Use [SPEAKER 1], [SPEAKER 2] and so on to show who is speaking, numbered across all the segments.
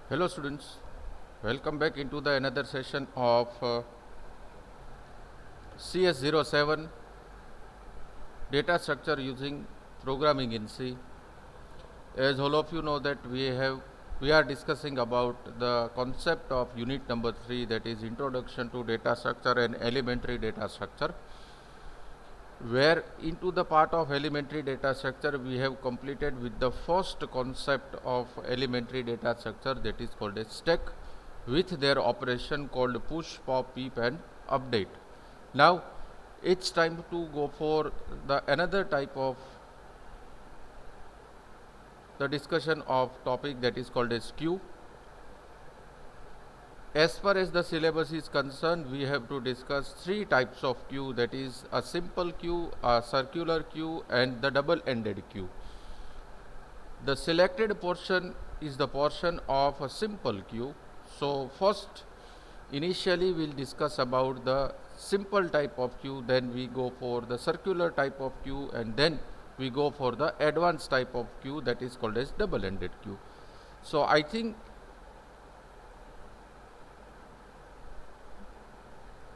[SPEAKER 1] Hello students, welcome back into the another session of CS07 data structure using programming in C. As all of you know that we are discussing about the concept of unit number 3, that is introduction to data structure and elementary data structure, where into the part of elementary data structure we have completed with the first concept of elementary data structure, that is called a stack, with their operation called push, pop, peep and update. Now it's time to go for the another type of the discussion of topic, that is called as queue. As far as the syllabus is concerned, we have to discuss three types of queue, that is a simple queue, a circular queue and the double-ended queue. The selected portion is the portion of a simple queue. So first initially we'll discuss about the simple type of queue, then we go for the circular type of queue, and then we go for the advanced type of queue, that is called as double-ended queue. So I think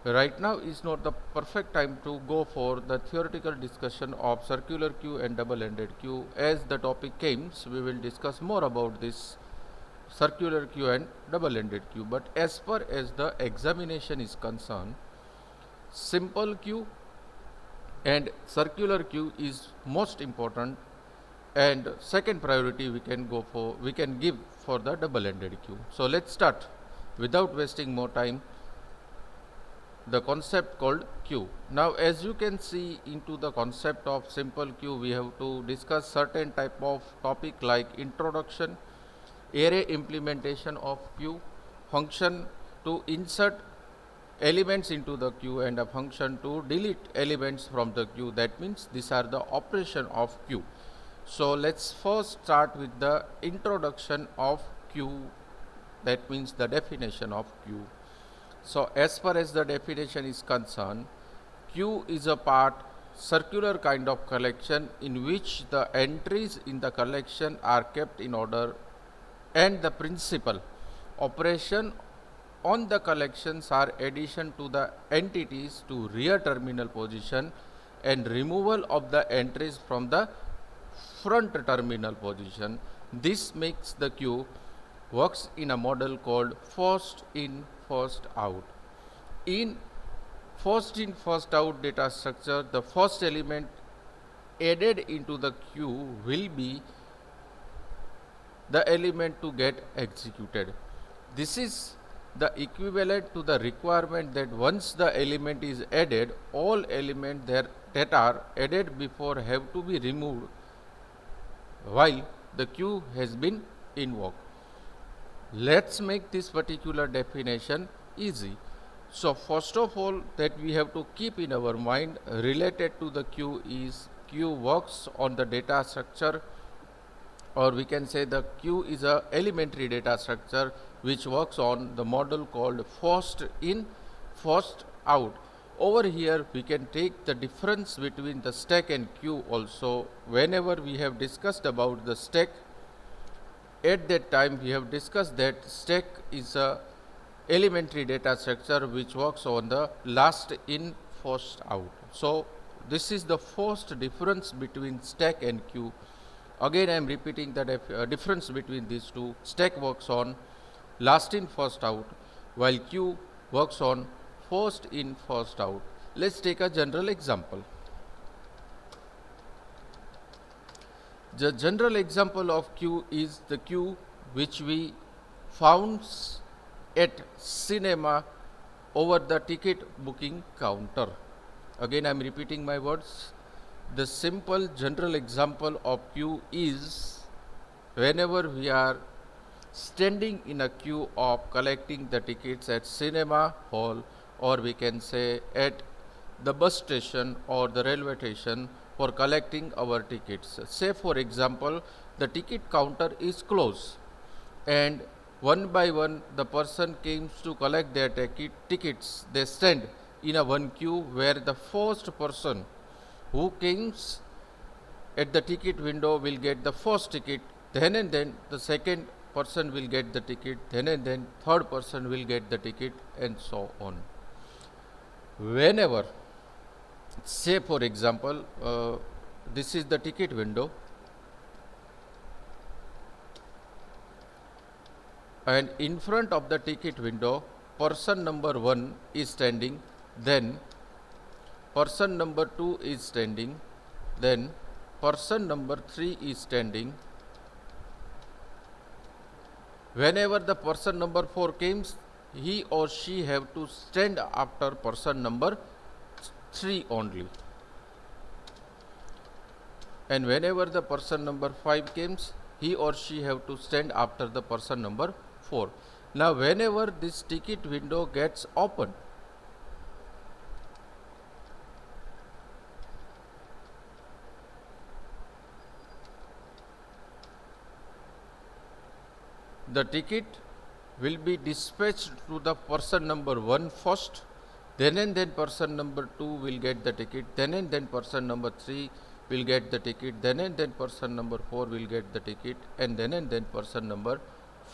[SPEAKER 1] right now is not the perfect time to go for the theoretical discussion of circular queue and double-ended queue. As the topic comes, we will discuss more about this circular queue and double-ended queue. But as far as the examination is concerned, simple queue and circular queue is most important, and second priority we can give for the double-ended queue. So let's start without wasting more time the concept called queue. Now as you can see into the concept of simple queue, we have to discuss certain type of topic like introduction, array implementation of queue, function to insert elements into the queue and a function to delete elements from the queue. That means these are the operation of queue. So let's first start with the introduction of queue, that means the definition of queue. So as far as the definition is concerned, queue is a circular kind of collection in which the entries in the collection are kept in order, and the principal operation on the collections are addition to the entities to rear terminal position and removal of the entries from the front terminal position. This makes the queue works in a model called first in first out. In first in first out data structure, the first element added into the queue will be the element to get executed. This is the equivalent to the requirement that once the element is added, all elements that are added before have to be removed while the queue has been invoked. Let's make this particular definition easy. So first of all that we have to keep in our mind related to the queue is queue works on the data structure, or we can say the queue is a elementary data structure which works on the model called first in first out. Over here we can take the difference between the stack and queue also. Whenever we have discussed about the stack, at that time we have discussed that stack is a elementary data structure which works on the last in first out. So this is the first difference between stack and queue. Again I am repeating the difference between these two. Stack works on last in first out while queue works on first in first out. Let's take a general example. The general example of queue is the queue which we found at cinema over the ticket booking counter. Again I am repeating my words. The simple general example of queue is whenever we are standing in a queue of collecting the tickets at cinema hall, or we can say at the bus station or the railway station for collecting our tickets. Say for example the ticket counter is closed and one by one the person comes to collect their tickets. They stand in a one queue where the first person who comes at the ticket window will get the first ticket, then and then the second person will get the ticket, then and then third person will get the ticket, and so on. Whenever, say for example, this is the ticket window, and in front of the ticket window person number 1 is standing, then person number 2 is standing, then person number 3 is standing. Whenever the person number 4 comes, he or she have to stand after person number 3 only. And whenever the person number 5 comes, he or she have to stand after the person number 4. Now whenever this ticket window gets open, the ticket will be dispatched to the person number 1 first, then and then person number 2 will get the ticket, then and then person number 3 will get the ticket, then and then person number 4 will get the ticket, and then person number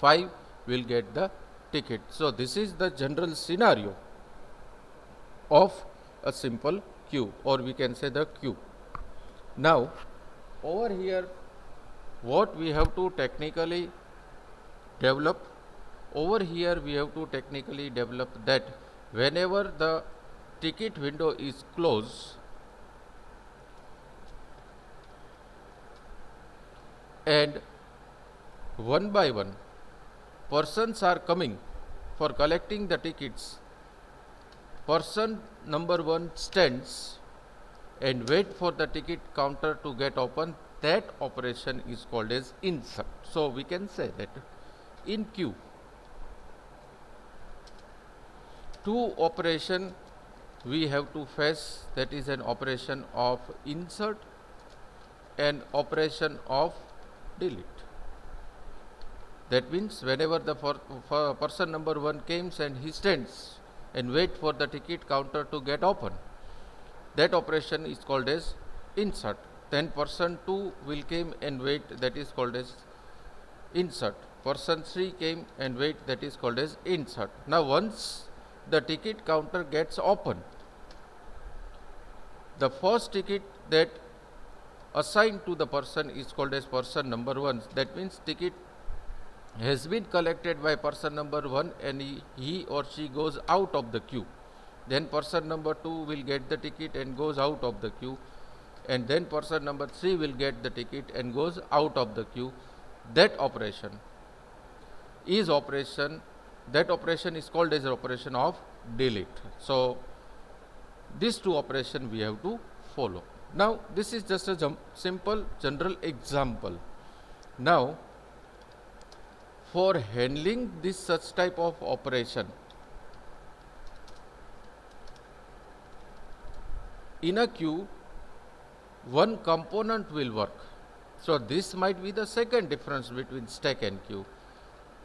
[SPEAKER 1] 5 will get the ticket. So this is the general scenario of a simple queue, or we can say the queue. Now over here, what we have to technically develop, over here we have to technically develop that whenever the ticket window is closed and one by one persons are coming for collecting the tickets, person number 1 stands and wait for the ticket counter to get open. That operation is called as insert. So we can say that in queue, two operation we have to face, that is an operation of insert and operation of delete. That means whenever the person number 1 comes and he stands and wait for the ticket counter to get open, that operation is called as insert. Then person 2 will come and wait, that is called as insert. Person 3 came and wait, that is called as insert. Now once the ticket counter gets open, the first ticket that assigned to the person is called as person number 1. That means ticket has been collected by person number 1 and he or she goes out of the queue. Then person number 2 will get the ticket and goes out of the queue, and then person number 3 will get the ticket and goes out of the queue. That operation is called as operation of delete. So these two operations we have to follow. Now this is just a simple general example. Now for handling this such type of operation in a queue, one component will work. So this might be the second difference between stack and queue.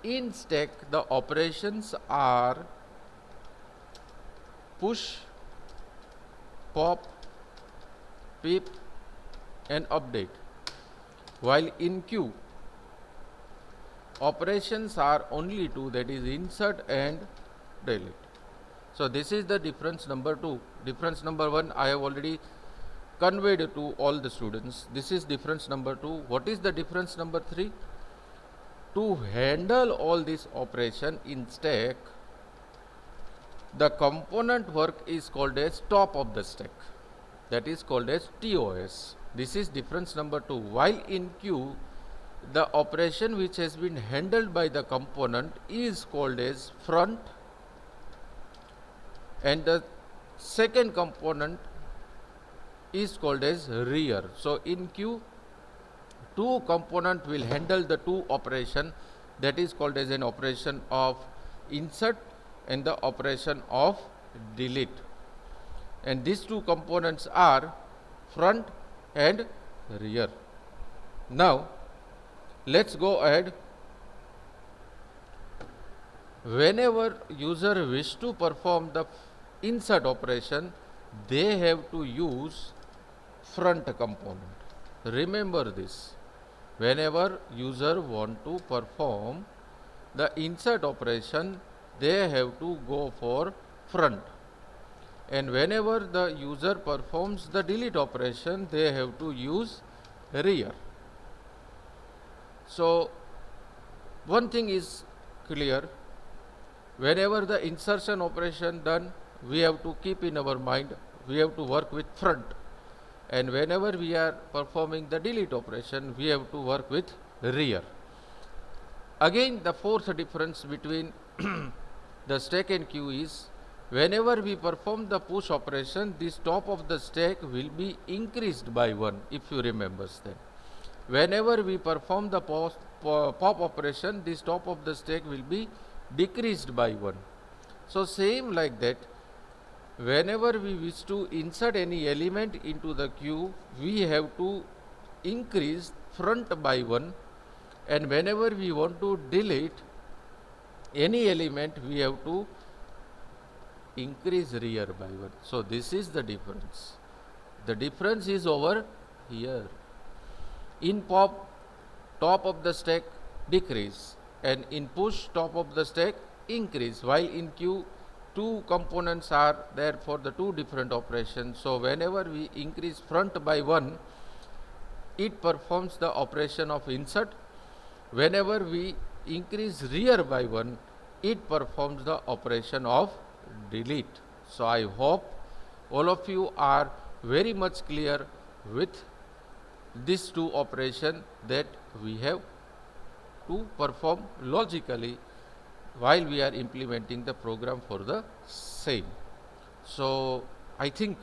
[SPEAKER 1] In stack, the operations are push, pop, pip and update, while in queue operations are only two, that is insert and delete. So this is the difference number 2. Difference number 1 I have already conveyed to all the students. This is difference number 2. What is the difference number 3? To handle all this operation in stack, the component work is called as top of the stack, that is called as TOS. This is difference number 2. While in queue, the operation which has been handled by the component is called as front, and the second component is called as rear. So in queue, two component will handle the two operation, that is called as an operation of insert and the operation of delete, and these two components are front and rear. Now let's go ahead. Whenever user wish to perform the insert operation, they have to use front component. Remember this. Whenever user want to perform the insert operation, they have to go for front, and whenever the user performs the delete operation, they have to use rear. So one thing is clear, whenever the insertion operation done, we have to keep in our mind, we have to work with front, and whenever we are performing the delete operation, we have to work with rear. Again, the fourth difference between the stack and queue is, whenever we perform the push operation, this top of the stack will be increased by 1, if you remember that. Whenever we perform the pop operation, this top of the stack will be decreased by 1. So same like that, whenever we wish to insert any element into the queue, we have to increase front by 1, and whenever we want to delete any element, we have to increase rear by 1. So this is the difference. The difference is over here. In pop, top of the stack decrease, and in push, top of the stack increase, while in queue, two components are there for the two different operations. So whenever we increase front by 1, it performs the operation of insert. Whenever we increase rear by 1, it performs the operation of delete. So I hope all of you are very much clear with these two operations that we have to perform logically while we are implementing the program for the same. So I think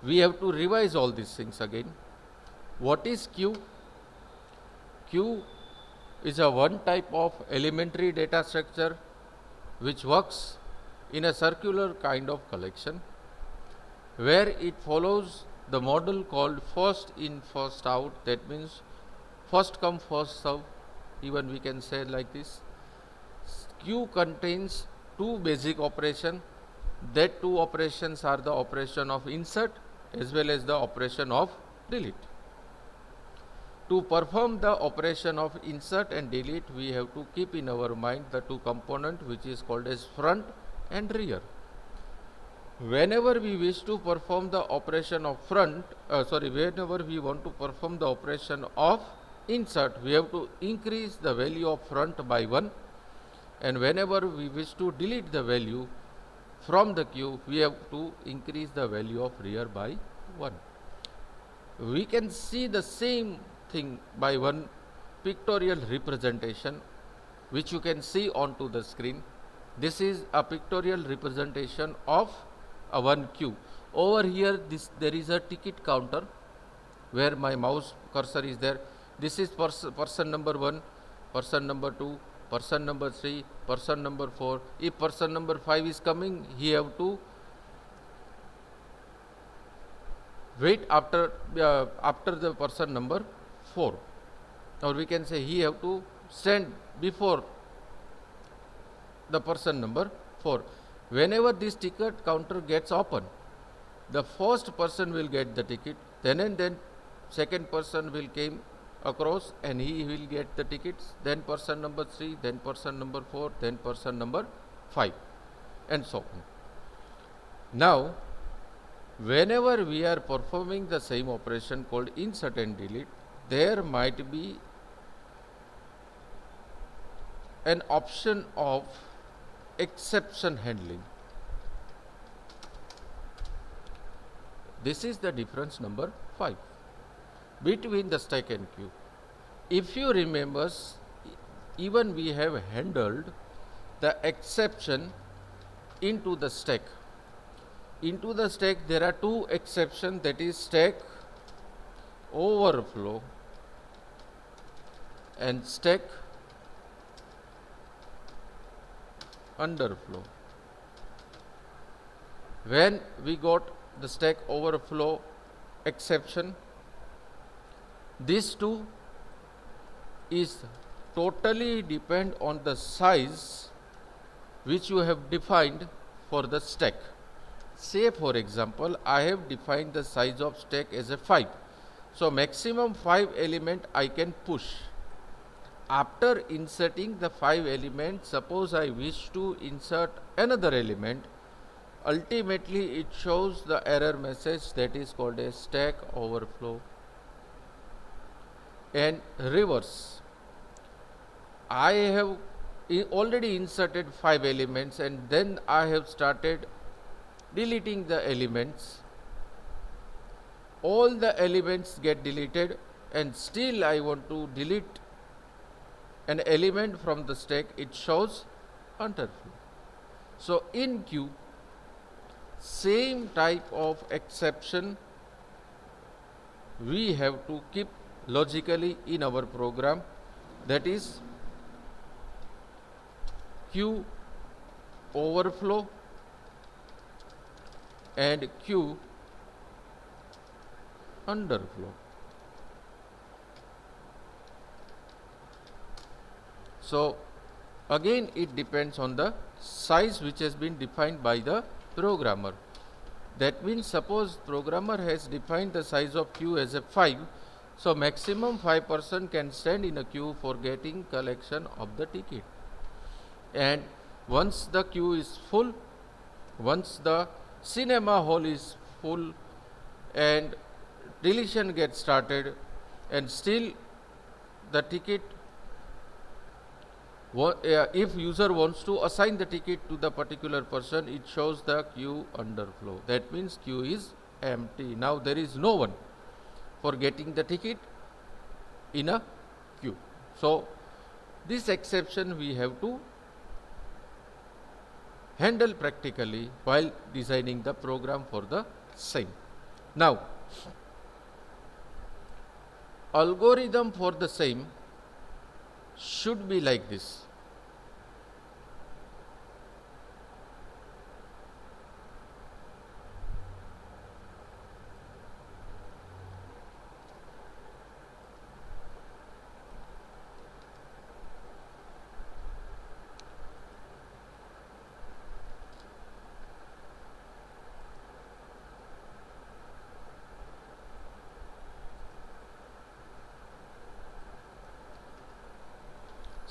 [SPEAKER 1] we have to revise all these things again. What is queue? Queue is a one type of elementary data structure which works in a circular kind of collection, where it follows the model called first in first out. That means first come first serve, even we can say like this. Queue contains two basic operations. That two operations are the operation of insert as well as the operation of delete. To perform the operation of insert and delete, we have to keep in our mind the two components which is called as front and rear. Whenever we wish to perform the operation of whenever we want to perform the operation of insert, we have to increase the value of front by 1, and whenever we wish to delete the value from the queue, we have to increase the value of rear by 1. We can see the same thing by one pictorial representation which you can see onto the screen. This is a pictorial representation of a one queue. Over here there is a ticket counter where my mouse cursor is there. This is person number 1, person number 2, person number 3, person number 4. If person number 5 is coming, he have to wait after the person number 4, or we can say he have to stand before the person number 4. Whenever this ticket counter gets open, the first person will get the ticket, then second person will came across and he will get the tickets, then person number 3, then person number 4, then person number 5, and so on. Now whenever we are performing the same operation called insert and delete, there might be an option of exception handling. This is the difference number 5 between the stack and queue. If you remember, even we have handled the exception into the stack. Into the stack there are two exceptions, that is stack overflow and stack underflow. When we got the stack overflow exception, these two is totally depend on the size which you have defined for the stack. Say for example, I have defined the size of stack as a 5. So maximum 5 element I can push. After inserting the 5 elements, suppose I wish to insert another element, ultimately it shows the error message that is called a stack overflow. And reverse, I have already inserted 5 elements and then I have started deleting the elements. All the elements get deleted and still I want to delete an element from the stack, it shows underflow. So in queue, same type of exception we have to keep logically in our program, that is queue overflow and queue underflow. So again it depends on the size which has been defined by the programmer. That means suppose programmer has defined the size of queue as a 5, so maximum 5 person can stand in a queue for getting collection of the ticket. And once the queue is full, once the cinema hall is full and deletion gets started and still the ticket, if user wants to assign the ticket to the particular person, it shows the queue underflow. That means queue is empty. Now there is no one for getting the ticket in a queue. So this exception we have to handle practically while designing the program for the same. Now algorithm for the same should be like this.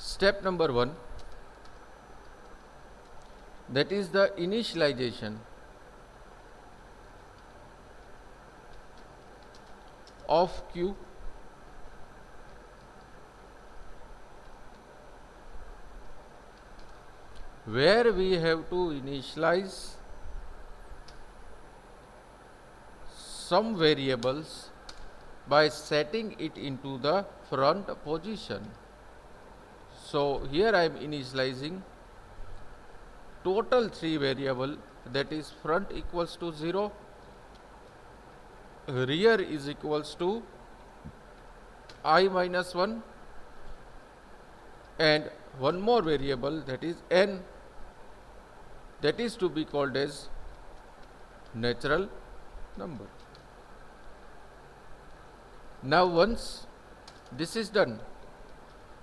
[SPEAKER 1] Step number 1, that is the initialization of queue where we have to initialize some variables by setting it into the front position. So here I am initializing total 3 variable, that is front equals to 0, rear is equals to I minus 1 and one more variable, that is n, that is to be called as natural number. Now once this is done,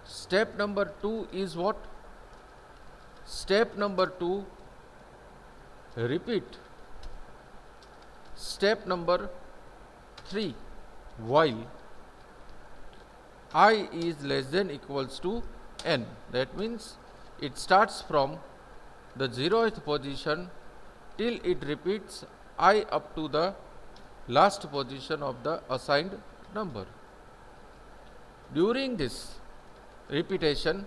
[SPEAKER 1] step number 2 is what? Step number 2, repeat step number 3 while I is less than equals to n. That means it starts from the 0th position till it repeats I up to the last position of the assigned number. During this repetition,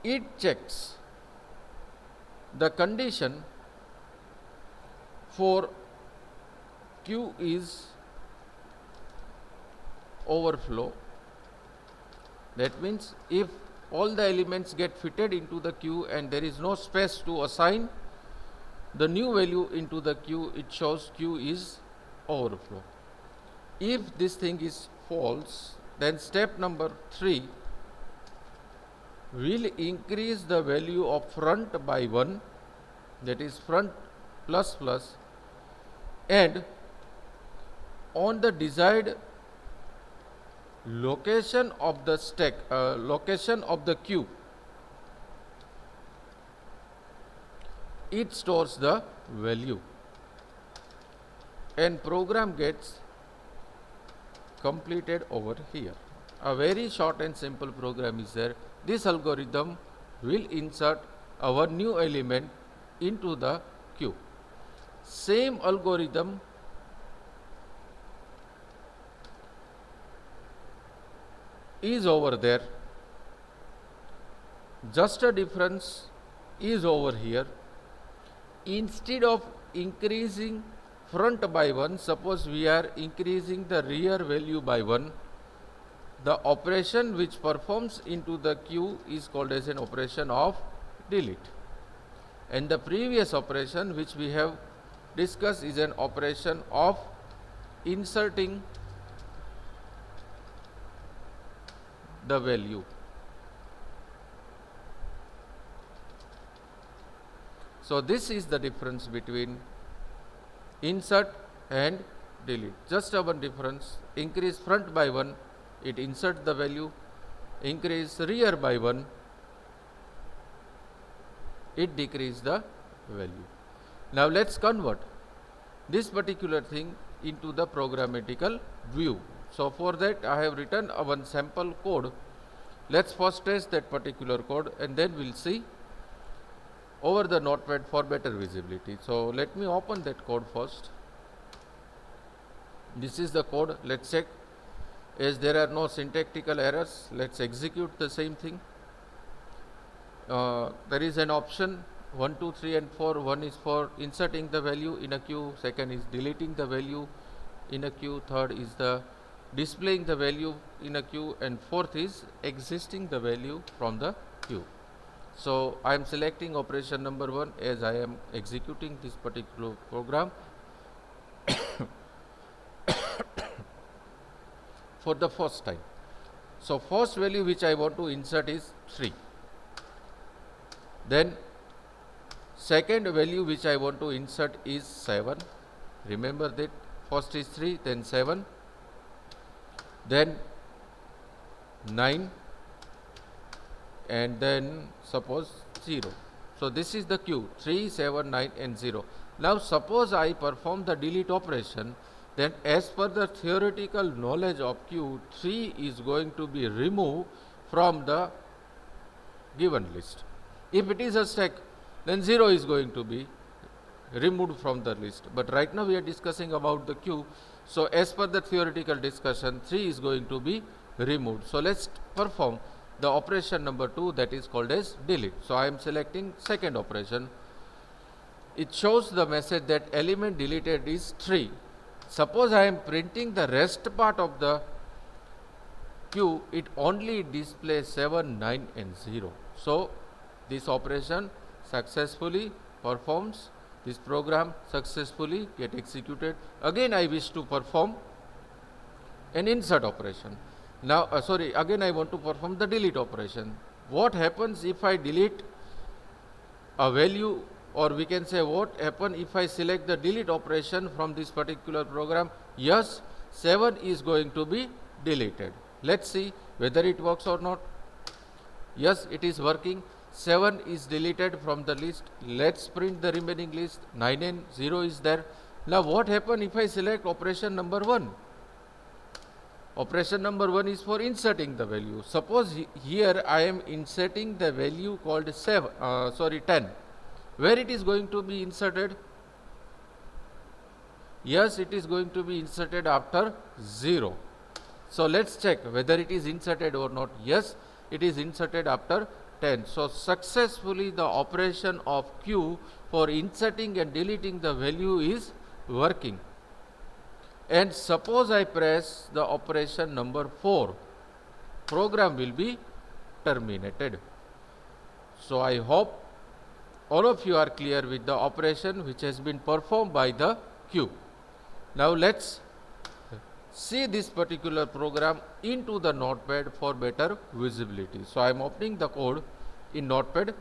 [SPEAKER 1] it checks the condition for queue is overflow. That means if all the elements get fitted into the queue and there is no space to assign the new value into the queue, it shows queue is overflow. If this thing is false, then step number 3 will increase the value of front by 1, that is front plus plus, and on the desired location of the stack, location of the queue, it stores the value and program gets completed over here. A very short and simple program is there. This algorithm will insert our new element into the queue. Same algorithm is over there, just a difference is over here. Instead of increasing front by 1, suppose we are increasing the rear value by 1, the operation which performs into the queue is called as an operation of delete. And the previous operation which we have discussed is an operation of inserting the value. So this is the difference between insert and delete. Just a one difference. Increase front by 1, it insert the value. Increase rear by 1, it decrease the value. Now let's convert this particular thing into the programmatical view. So for that I have written one sample code. Let's first test that particular code and then we'll see over the notepad for better visibility. So let me open that code first. This is the code. Let's check. As there are no syntactical errors, let's execute the same thing. There is an option 1, 2, 3 and 4. One is for inserting the value in a queue, second is deleting the value in a queue, third is the displaying the value in a queue, and fourth is exiting the value from the queue. So I am selecting operation number 1 as I am executing this particular program for the first time. So first value which I want to insert is 3. Then second value which I want to insert is 7. Remember that first is 3, then 7, then 9, and then suppose 0. So this is the queue 3, 7, 9 and 0. Now suppose I perform the delete operation, then as per the theoretical knowledge of queue, 3 is going to be removed from the given list. If it is a stack, then 0 is going to be removed from the list. But right now we are discussing about the queue. So as per the theoretical discussion, 3 is going to be removed. So let's perform the operation number 2, that is called as delete. So I am selecting second operation. It shows the message that element deleted is 3. Suppose I am printing the rest part of the queue, it only displays 7, 9 and 0. So this operation successfully performs, this program successfully get executed. Again I wish to perform an insert operation. Now again I want to perform the delete operation. What happens if I delete a value, or we can say what happen if I select the delete operation from this particular program? Yes, 7 is going to be deleted. Let's see whether it works or not. Yes, it is working. 7 is deleted from the list. Let's print the remaining list. 9 and 0 is there. Now what happen if I select operation number 1? Operation number 1 is for inserting the value. Suppose here I am inserting the value called 10. Where it is going to be inserted? Yes, it is going to be inserted after 0. So let's check whether it is inserted or not. Yes, it is inserted after 10. So successfully the operation of queue for inserting and deleting the value is working. And suppose I press the operation number 4, program will be terminated. So I hope all of you are clear with the operation which has been performed by the queue. Now let's see this particular program into the notepad for better visibility. So I am opening the code in notepad.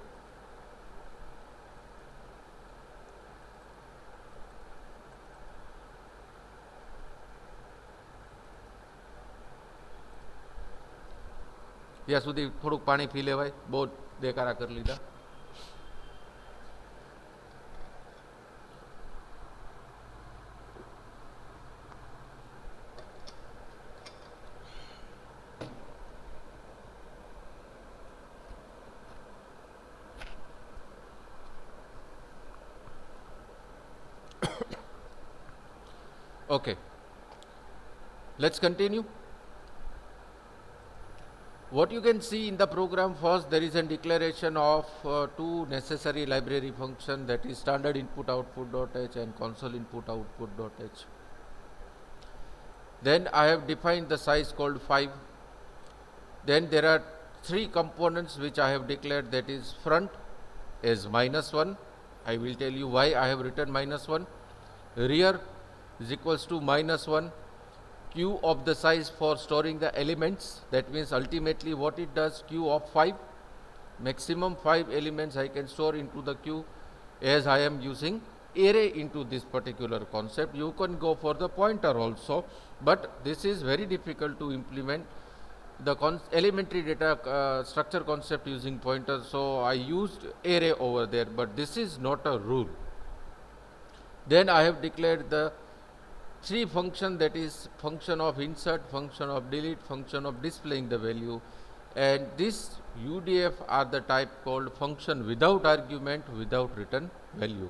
[SPEAKER 1] ત્યાં સુધી થોડુંક પાણી પી લેવાય, બહુ દેકારા કરી લીધા. Okay, let's continue. What you can see in the program, first there is a declaration of two necessary library function, that is standard input output.h and console input output.h. Then I have defined the size called 5. Then there are three components which I have declared, that is front as -1. I will tell you why I have written -1. Rear is equals to -1. Q of the size for storing the elements, that means ultimately what it does, Q of 5, maximum 5 elements I can store into the Q, as I am using array into this particular concept. You can go for the pointer also, but this is very difficult to implement the elementary data structure concept using pointers, so I used array over there, but this is not a rule. Then I have declared the three function, that is function of insert, function of delete, function of displaying the value, and this UDF are the type called function without argument, without return value.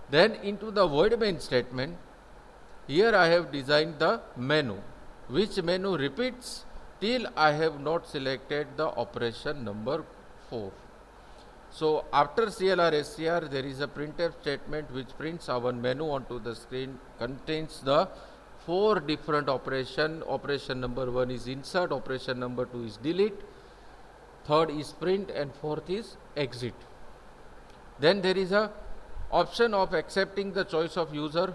[SPEAKER 1] Then into the void main statement, here I have designed the menu, which menu repeats till I have not selected the operation number 4. So after CLR SCR, there is a printf statement which prints our menu onto the screen, contains the 4 different operation. Operation number 1 is insert, operation number 2 is delete, third is print, and fourth is exit. Then there is a option of accepting the choice of user.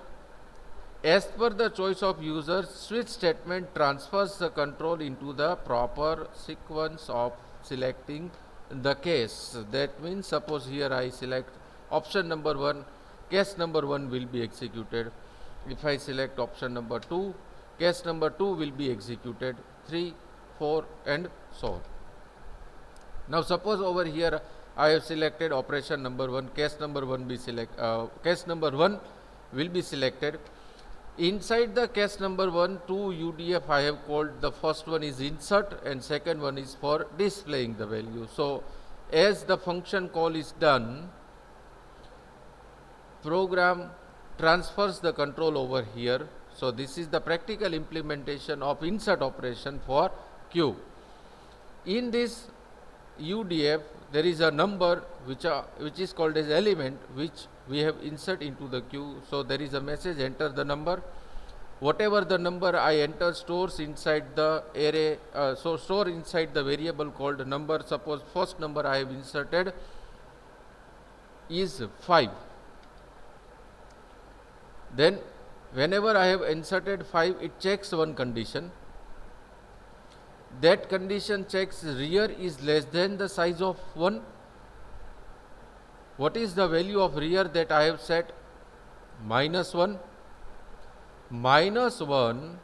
[SPEAKER 1] As per the choice of user, switch statement transfers the control into the proper sequence of selecting the case. That means suppose here I select option number 1, case number 1 will be executed. If I select option number 2, case number 2 will be executed, 3, 4 and so on. Now suppose over here I have selected operation number 1, case number 1 will be selected. Inside the case number 1, 2 UDF I have called. The first one is insert and second one is for displaying the value. So as the function call is done, program transfers the control over here. So this is the practical implementation of insert operation for Q. In this UDF there is a number which is called as element, which we have insert into the queue. So there is a message, enter the number. Whatever the number I enter stores inside the array, store inside the variable called number. Suppose first number I have inserted is 5. Then whenever I have inserted 5, it checks one condition. That condition checks rear is less than the size of 1. What is the value of rear that I have set? -1. -1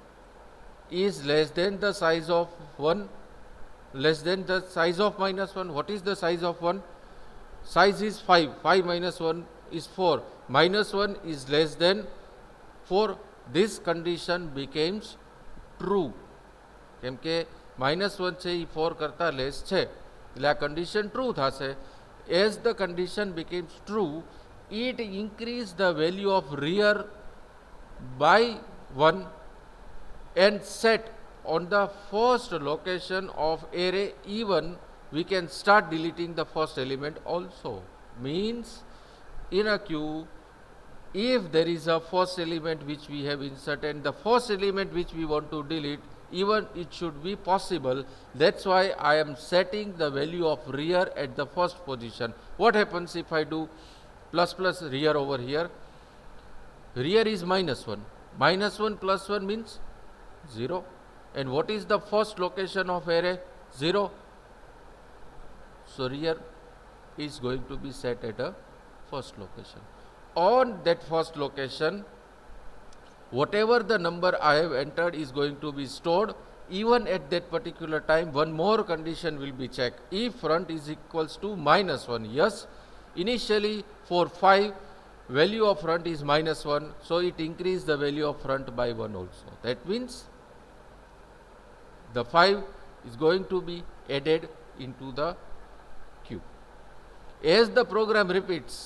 [SPEAKER 1] is less than the size of 1, less than the size of -1. What is the size of 1? Size is 5. 5 minus 1 is 4. -1 is less than 4. This condition becomes true. કેમ કે -1 છે એ 4 કરતા less છે, એટલે આ condition true થશે. As the condition becomes true, it increase the value of rear by 1 and set on the first location of array. Even we can start deleting the first element also. Means in a queue, if there is a first element which we have inserted, the first element which we want to delete, even it should be possible. That's why I am setting the value of rear at the first position. What happens if I do plus rear over here? Rear is -1. -1 plus 1 means 0. And what is the first location of array? 0. So rear is going to be set at a first location. On that first location, whatever the number I have entered is going to be stored. Even at that particular time, one more condition will be checked. If front is equals to -1, yes, initially for 5, value of front is -1, so it increased the value of front by 1 also. That means the 5 is going to be added into the queue. As the program repeats,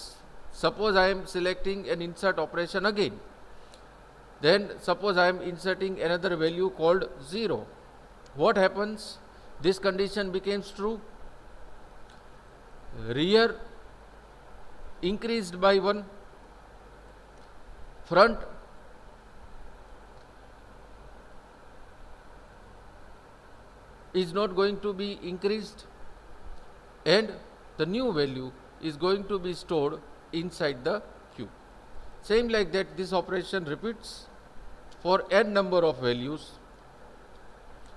[SPEAKER 1] suppose I am selecting an insert operation again. Then suppose I am inserting another value called 0. What happens? This condition becomes true. Rear increased by 1. Front is not going to be increased, and the new value is going to be stored inside the queue. Same like that, this operation repeats for n number of values.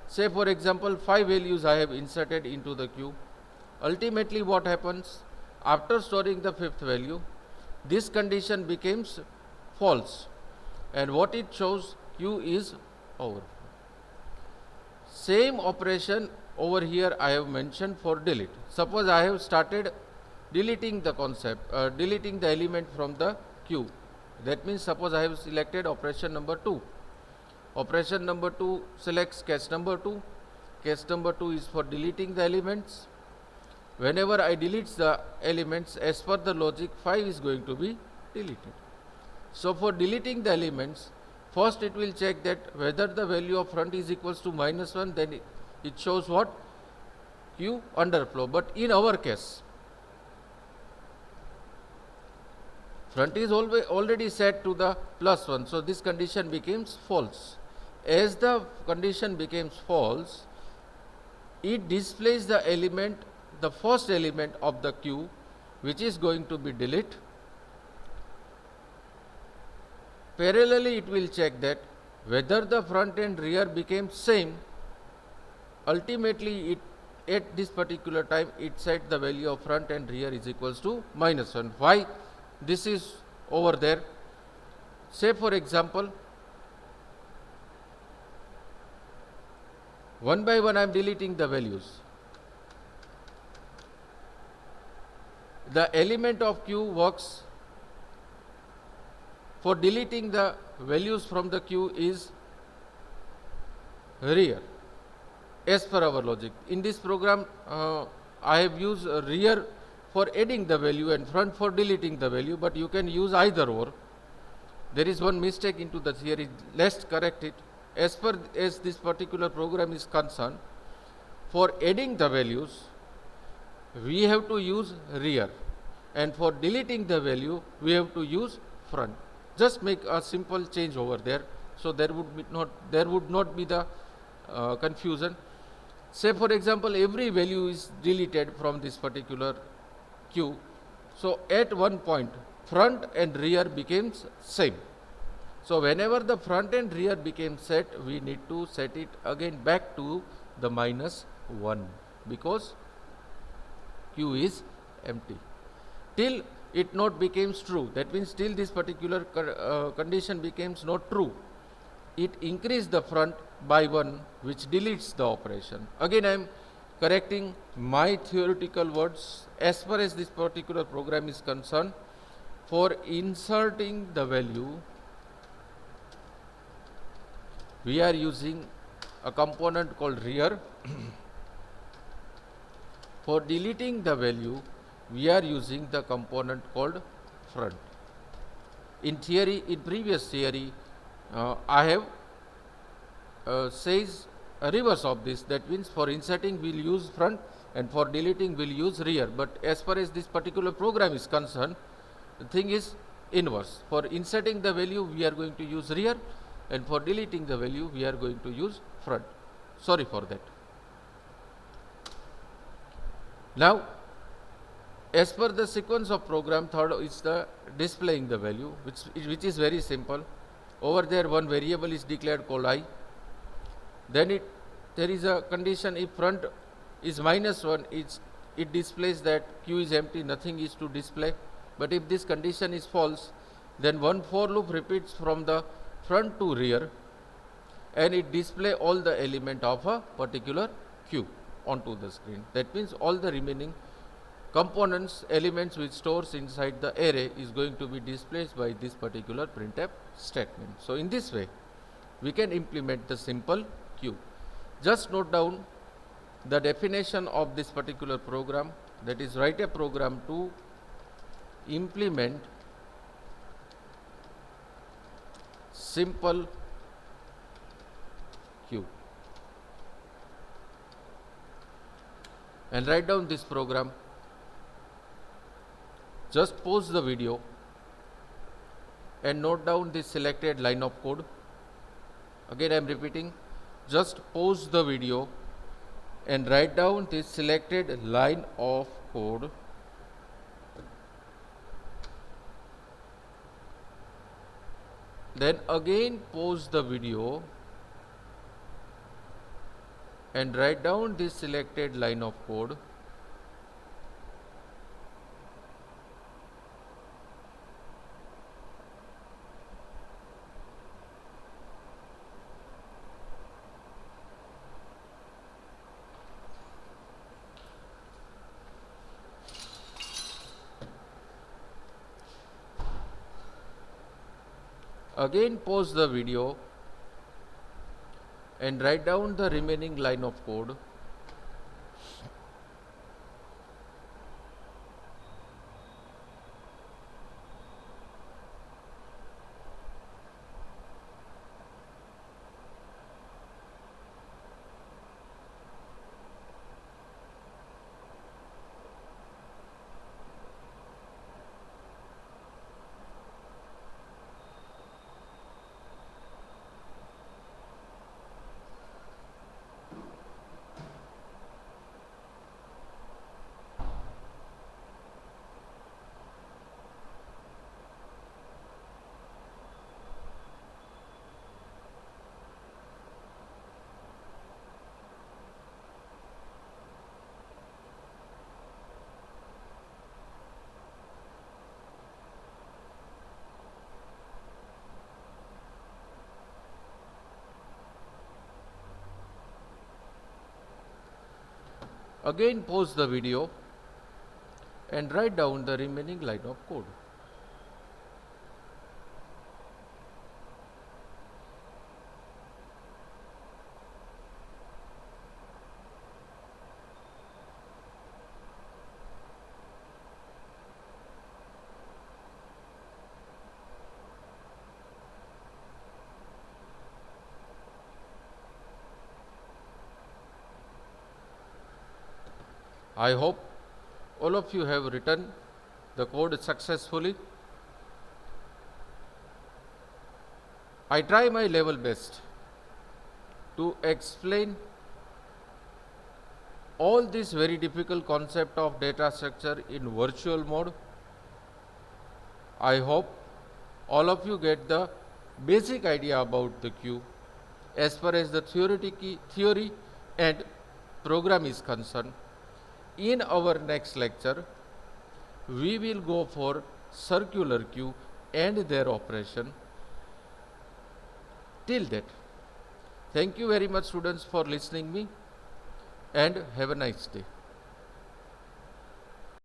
[SPEAKER 1] Say for example 5 values I have inserted into the queue. Ultimately what happens? After storing the fifth value, this condition becomes false, and what it shows, queue is overflow. Same operation over here I have mentioned for delete. Suppose I have started deleting the deleting the element from the queue. That means suppose I have selected operation number 2. Operation number 2 selects case number 2. Case number 2 is for deleting the elements. Whenever I delete the elements, as per the logic, 5 is going to be deleted. So for deleting the elements, first it will check that whether the value of front is equals to -1, then it shows what? Queue underflow. But in our case, front is already set to the +1, so this condition becomes false. As the condition becomes false, it displays the element, the first element of the queue, which is going to be delete. Parallelly, it will check that whether the front and rear became same. Ultimately, at this particular time, it set the value of front and rear is equals to -1. Why? This is over there. Say for example, one by one I am deleting the values. The element of queue works for deleting the values from the queue is rear, as per our logic. In this program, I have used rear for adding the value and front for deleting the value, but you can use either or. There is one mistake into the theory, let's correct it. As this particular program is concerned, for adding the values, we have to use rear, and for deleting the value, we have to use front. Just make a simple change over there, so there would not be the confusion. Say for example, every value is deleted from this particular queue. So at one point, front and rear becomes same. So whenever the front and rear became set, we need to set it again back to the -1, because queue is empty till it not becomes true. That means till this particular condition becomes not true, it increased the front by 1, which deletes the operation. Again I am correcting my theoretical words. As far as this particular program is concerned, for inserting the value, we are using a component called rear. For deleting the value, we are using the component called front. In previous theory, I have says a reverse of this. That means for inserting we'll use front, and for deleting we'll use rear. But as far as this particular program is concerned, the thing is inverse. For inserting the value, we are going to use rear, and for deleting the value, we are going to use front. Sorry for that. Now, as per the sequence of program, third is the displaying the value, which is very simple. Over there, one variable is declared called I. Then there is a condition: if front is -1, it displays that queue is empty, nothing is to display. But if this condition is false, then one for loop repeats from the front to rear, and it display all the element of a particular queue onto the screen. That means all the remaining components, elements which stores inside the array is going to be displayed by this particular printf statement. So in this way, we can implement the simple queue. Just note down the definition of this particular program, that is, write a program to implement simple queue, and write down this program. Just pause the video and note down the selected line of code. Again I am repeating, just pause the video and write down this selected line of code. Then again pause the video and write down this selected line of code. Again pause the video and write down the remaining line of code. Again pause the video and write down the remaining line of code. I hope all of you have written the code successfully. I try my level best to explain all this very difficult concept of data structure in virtual mode. I hope all of you get the basic idea about the queue as far as the theory and program is concerned. In our next lecture, we will go for circular queue and their operation. Till that, thank you very much students for listening me, and have a nice day.